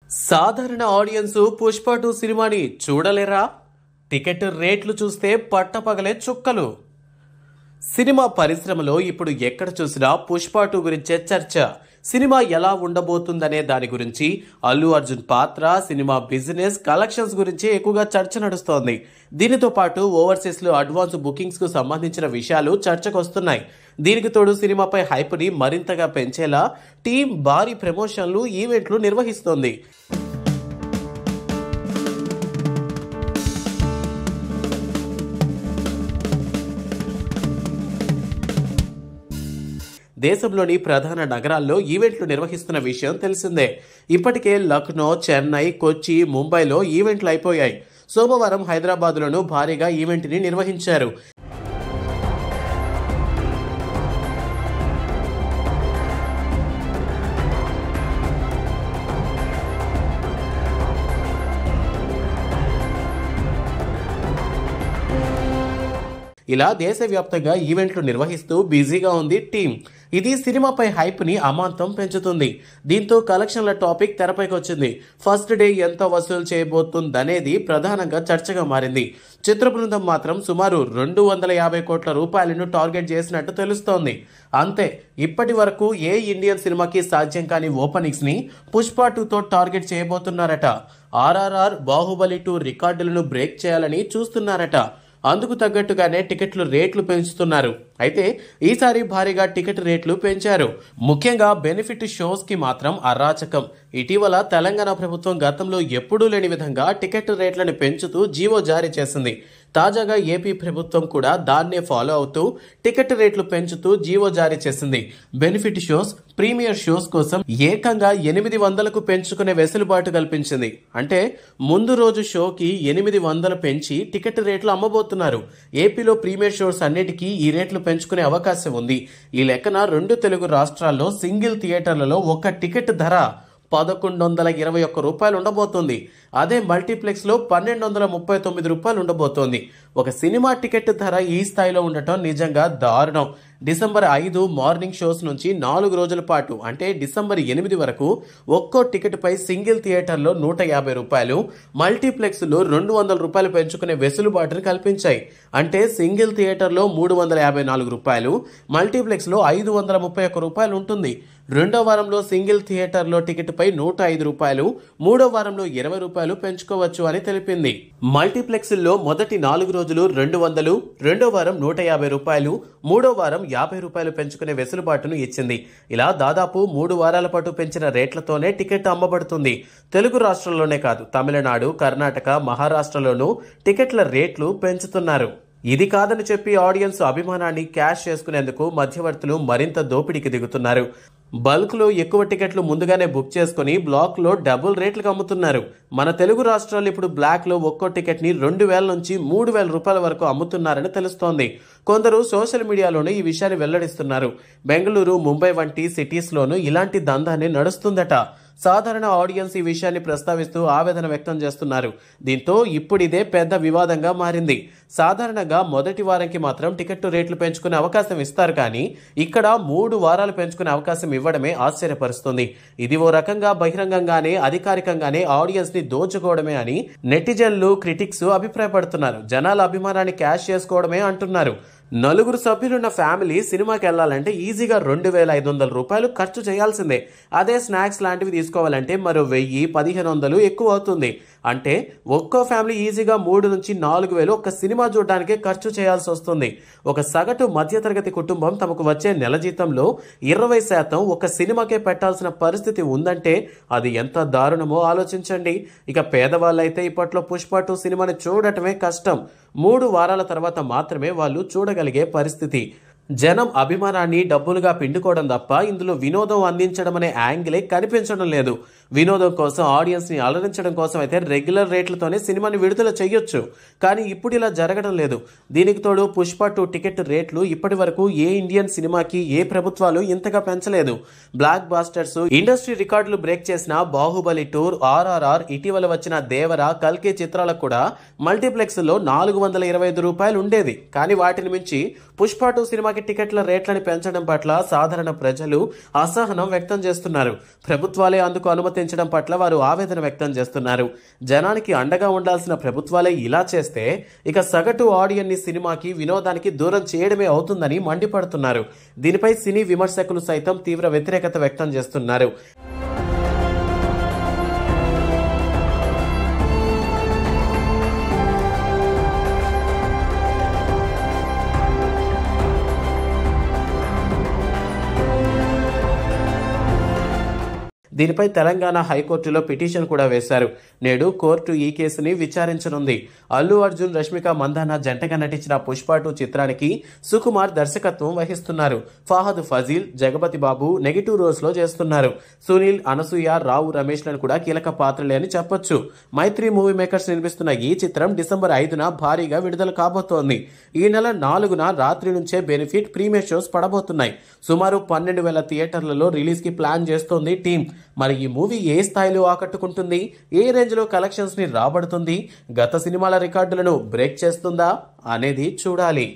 సాధారణ ఆడియన్స్ పుష్ప 2 సినిమాని చూడలేరా? టికెట్ రేట్లు చూస్తే పట్టపగలే చుక్కలు. సినిమా పరిశ్రమలో ఇప్పుడు ఎక్కడ చూసినా పుష్ప 2 గురించే చర్చ. సినిమా ఎలా ఉండబోతుందనే దాని గురించి, అల్లు అర్జున్ పాత్ర, సినిమా బిజినెస్, కలెక్షన్స్ గురించి ఎక్కువగా చర్చ నడుస్తోంది. దీనితో పాటు ఓవర్సీస్ లో అడ్వాన్స్ బుకింగ్స్ కు సంబంధించిన విషయాలు చర్చకు వస్తున్నాయి. దీనికి తోడు సినిమాపై హైప్ ని మరింతగా పెంచేలా టీం భారీ ప్రమోషన్లు, ఈవెంట్లు నిర్వహిస్తోంది. దేశంలోని ప్రధాన నగరాల్లో ఈవెంట్లు నిర్వహిస్తున్న విషయం తెలిసిందే. ఇప్పటికే లక్నో, చెన్నై, కొచ్చి, ముంబైలో ఈవెంట్లు అయిపోయాయి. సోమవారం హైదరాబాద్లోనూ భారీగా ఈవెంట్ని నిర్వహించారు. ఇలా దేశవ్యాప్తంగా ఈవెంట్లు నిర్వహిస్తూ బిజీగా ఉంది టీం. ఇది సినిమాపై హైప్ ని అమాంతం పెంచుతుంది. దీంతో కలెక్షన్ల టాపిక్ తెరపైకి వచ్చింది. ఫస్ట్ డే ఎంత వసూలు చేయబోతుందనేది ప్రధానంగా చర్చగా మారింది. చిత్ర బృందం మాత్రం సుమారు 250 కోట్ల రూపాయలను టార్గెట్ చేసినట్టు తెలుస్తోంది. అంతే, ఇప్పటి వరకు ఏ ఇండియన్ సినిమాకి సాధ్యం కాని ఓపెనింగ్స్ ని పుష్ప 2తో టార్గెట్ చేయబోతున్నారట. RRR, బాహుబలి 2 రికార్డులను బ్రేక్ చేయాలని చూస్తున్నారట. అందుకు తగ్గట్టుగానే టికెట్లు రేట్లు పెంచుతున్నారు. అయితే ఈసారి భారీగా టికెట్ రేట్లు పెంచారు. ముఖ్యంగా బెనిఫిట్ షోస్ కి మాత్రం అరాచకం. ఇటీవల తెలంగాణ ప్రభుత్వం గతంలో ఎప్పుడూ లేని విధంగా టికెట్ రేట్లను పెంచుతూ జీవో జారీ చేసింది. తాజాగా ఏపీ ప్రభుత్వం కూడా దాన్నే ఫాలో అవుతూ టికెట్ రేట్లు పెంచుతూ జీవో జారీ చేసింది. బెనిఫిట్ షోస్, ప్రీమియర్ షోస్ కోసం ఏకంగా 800కు పెంచుకునే వెసులుబాటు కల్పించింది. అంటే ముందు రోజు షోకి 800 పెంచి టికెట్ రేట్లు అమ్మబోతున్నారు. ఏపీలో ప్రీమియర్ షోస్ అన్నిటికీ ఈ రేట్లు పెంచుకునే అవకాశం ఉంది. ఈ లెక్కన 2 తెలుగు రాష్ట్రాల్లో సింగిల్ థియేటర్లలో ఒక టికెట్ ధర 1121 రూపాయలు ఉండబోతోంది. అదే మల్టీప్లెక్స్ లో 1239 రూపాయలు ఉండబోతోంది. ఒక సినిమా టికెట్ ధర ఈ స్థాయిలో ఉండటం నిజంగా దారుణం. డిసెంబర్ 5 మార్నింగ్ షోస్ నుంచి 4 రోజుల పాటు అంటే డిసెంబర్ 8 వరకు ఒక్కో టికెట్ పై సింగిల్ థియేటర్లో 150 రూపాయలు, మల్టీప్లెక్స్ లో 200 రూపాయలు పెంచుకునే వెసులుబాటును కల్పించాయి. అంటే సింగిల్ థియేటర్లో 354 రూపాయలు, మల్టీప్లెక్స్ లో 531 రూపాయలు ఉంటుంది. రెండో వారంలో సింగిల్ థియేటర్లో టికెట్ పై 105 రూపాయలు, మూడో వారంలో 20 రూపాయలు పెంచుకోవచ్చు అని తెలిపింది. మల్టీప్లెక్స్ లో మొదటి 4 రోజులు 200, రెండో వారం 150 రూపాయలు, మూడో వారం 50 రూపాయలు పెంచుకునే వెసులుబాటును ఇచ్చింది. ఇలా దాదాపు 3 వారాల పాటు పెంచిన రేట్లతోనే టికెట్ అమ్మబడుతుంది. తెలుగు రాష్ట్రాల్లోనే కాదు, తమిళనాడు, కర్ణాటక, మహారాష్ట్రలోనూ టికెట్ల రేట్లు పెంచుతున్నారు. ఇది కాదని చెప్పి ఆడియన్స్ అభిమానాన్ని క్యాష్ చేసుకునేందుకు మధ్యవర్తులు మరింత దోపిడీకి దిగుతున్నారు. బల్క్ లో ఎక్కువ టికెట్లు ముందుగానే బుక్ చేసుకుని బ్లాక్ లో డబుల్ రేట్లకు అమ్ముతున్నారు. మన తెలుగు రాష్ట్రాలు ఇప్పుడు బ్లాక్ లో ఒక్కో టికెట్ ని 2000 నుంచి 3000 రూపాయల వరకు అమ్ముతున్నారని తెలుస్తోంది. కొందరు సోషల్ మీడియాలోనే ఈ విషయాన్ని వెల్లడిస్తున్నారు. బెంగళూరు, ముంబై వంటి సిటీస్ లోనూ ఇలాంటి దందాన్ని నడుస్తుందట. సాధారణ ఆడియన్స్ ఈ విషయాన్ని ప్రస్తావిస్తూ ఆవేదన వ్యక్తం చేస్తున్నారు. దీంతో ఇప్పుడు ఇదే పెద్ద వివాదంగా మారింది. సాధారణంగా మొదటి వారంకి మాత్రం టికెట్ రేట్లు పెంచుకునే అవకాశం ఇస్తారు, కానీ ఇక్కడ 3 వారాలు పెంచుకునే అవకాశం ఇవ్వడమే ఆశ్చర్యపరుస్తుంది. ఇది ఓ రకంగా బహిరంగంగానే, అధికారికంగానే ఆడియన్స్ ని దోచుకోవడమే అని నెటిజన్లు, క్రిటిక్స్ అభిప్రాయపడుతున్నారు. జనాల అభిమానాన్ని క్యాష్ చేసుకోవడమే అంటున్నారు. 4 సభ్యులున్న ఫ్యామిలీ సినిమాకి వెళ్లాలంటే ఈజీగా 2500 రూపాయలు ఖర్చు చేయాల్సిందే. అదే స్నాక్స్ లాంటివి తీసుకోవాలంటే మరో 1000-1500 ఎక్కువ అవుతుంది. అంటే ఒక్కో ఫ్యామిలీ ఈజీగా 3 నుంచి 4000 ఒక్క సినిమా చూడడానికే ఖర్చు చేయాల్సి వస్తుంది. ఒక సగటు మధ్యతరగతి కుటుంబం తమకు వచ్చే నెల జీతంలో 20% ఒక సినిమాకే పెట్టాల్సిన పరిస్థితి ఉందంటే అది ఎంత దారుణమో ఆలోచించండి. ఇక పేదవాళ్ళైతే ఇప్పట్లో పుష్ప 2 సినిమాని చూడటమే కష్టం. 3 వారాల తర్వాత మాత్రమే వాళ్ళు చూడగలిగే పరిస్థితి. జనం అభిమానాన్ని డబ్బులుగా పిండుకోవడం తప్ప ఇందులో వినోదం అందించడం అనే యాంగిలే కనిపించడం లేదు. వినోదం కోసం, ఆడియన్స్ ని అలరించడం కోసం అయితే రెగ్యులర్ రేట్లతోనే సినిమాని విడుదల చేయొచ్చు. కానీ ఇప్పుడు ఇలా జరగడం లేదు. దీనికి తోడు పుష్ప 2 టికెట్ రేట్లు ఇప్పటి వరకు ఏ ఇండియన్ సినిమాకి ఏ ప్రభుత్వాలు ఇంతగా పెంచలేదు. బ్లాక్ బాస్టర్స్, ఇండస్ట్రీ రికార్డులు బ్రేక్ చేసిన బాహుబలి 2, RRR, ఇటీవల వచ్చిన దేవర, కల్కి చిత్రాలకు కూడా మల్టీప్లెక్స్ లో 425 రూపాయలు ఉండేది. కానీ వాటిని మించి పుష్ప 2 సినిమాకి టికెట్ల రేట్లను పెంచడం పట్ల సాధారణ ప్రజలు అసహనం వ్యక్తం చేస్తున్నారు. ప్రభుత్వాలే అందుకు అనుమతించడం పట్ల వారు ఆవేదన వ్యక్తం చేస్తున్నారు. జనానికి అండగా ఉండాల్సిన ప్రభుత్వాలే ఇలా చేస్తే ఇక సగటు ఆడియన్ని సినిమాకి వినోదానికి దూరం చేయడమే అవుతుందని మండిపడుతున్నారు. దీనిపై సినీ విమర్శకులు సైతం తీవ్ర వ్యతిరేకత వ్యక్తం చేస్తున్నారు. దీనిపై తెలంగాణ హైకోర్టులో పిటిషన్ కూడా వేశారు. నేడు కోర్టు ఈ కేసుని విచారించనుంది. అల్లు అర్జున్, రష్మిక మందాన జంటగా నటించిన పుష్ప 2 చిత్రానికి సుకుమార్ దర్శకత్వం వహిస్తున్నారు. ఫహద్ ఫజీల్, జగపతి బాబు నెగిటివ్ రోల్స్ లో చేస్తున్నారు. సునీల్, అనసూయ, రావు రమేష్ లను కూడా కీలక పాత్రలే అని చెప్పొచ్చు. మైత్రి మూవీ మేకర్స్ నిర్మిస్తున్న ఈ చిత్రం డిసెంబర్ 5న భారీగా విడుదల కాబోతోంది. ఈ నెల 4న రాత్రి నుంచే బెనిఫిట్ ప్రీమియర్ షోస్ పడబోతున్నాయి. సుమారు 12,000 థియేటర్లలో రిలీజ్ కి ప్లాన్ చేస్తోంది టీం. మరి ఈ మూవీ ఏ స్థాయిలో ఆకట్టుకుంటుంది, ఏ రేంజ్ లో కలెక్షన్స్ ని రాబడుతుంది, గత సినిమాల రికార్డులను బ్రేక్ చేస్తుందా అనేది చూడాలి.